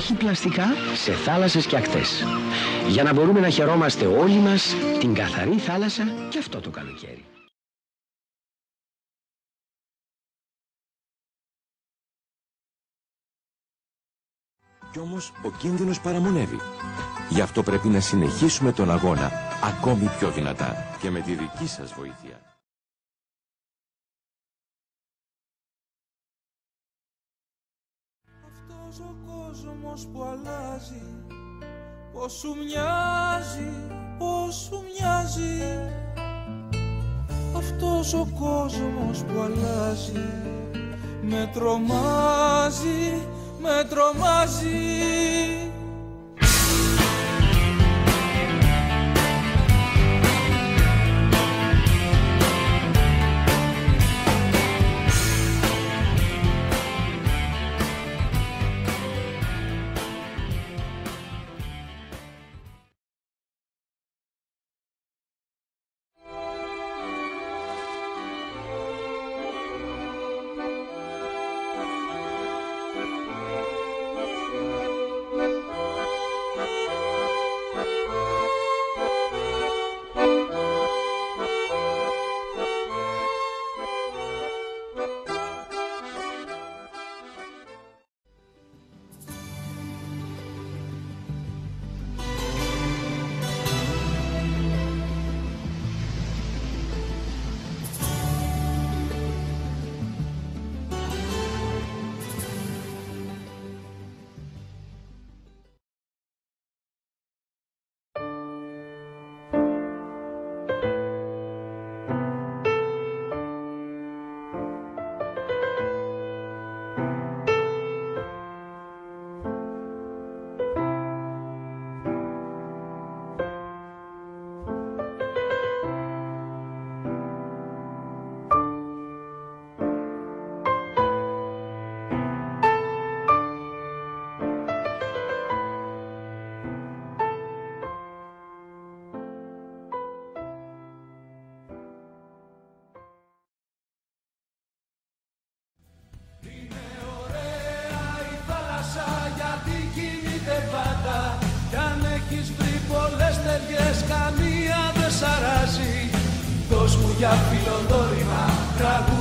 όχι πλαστικά σε θάλασσες και ακτές. Για να μπορούμε να χαιρόμαστε όλοι μας την καθαρή θάλασσα και αυτό το καλοκαίρι. Κι όμως ο κίνδυνος παραμονεύει. Γι' αυτό πρέπει να συνεχίσουμε τον αγώνα ακόμη πιο δυνατά και με τη δική σας βοήθεια. Αυτός ο κόσμος που αλλάζει, πώς σου μοιάζει, πώς σου μοιάζει. Αυτός ο κόσμος που αλλάζει, με τρομάζει, με τρομάζει. Κι αν έχεις βρει πολλές ταιριές, καμία δεν σ' αράζει. Δώσ' μου για φιλοδόρημα τραγούδια.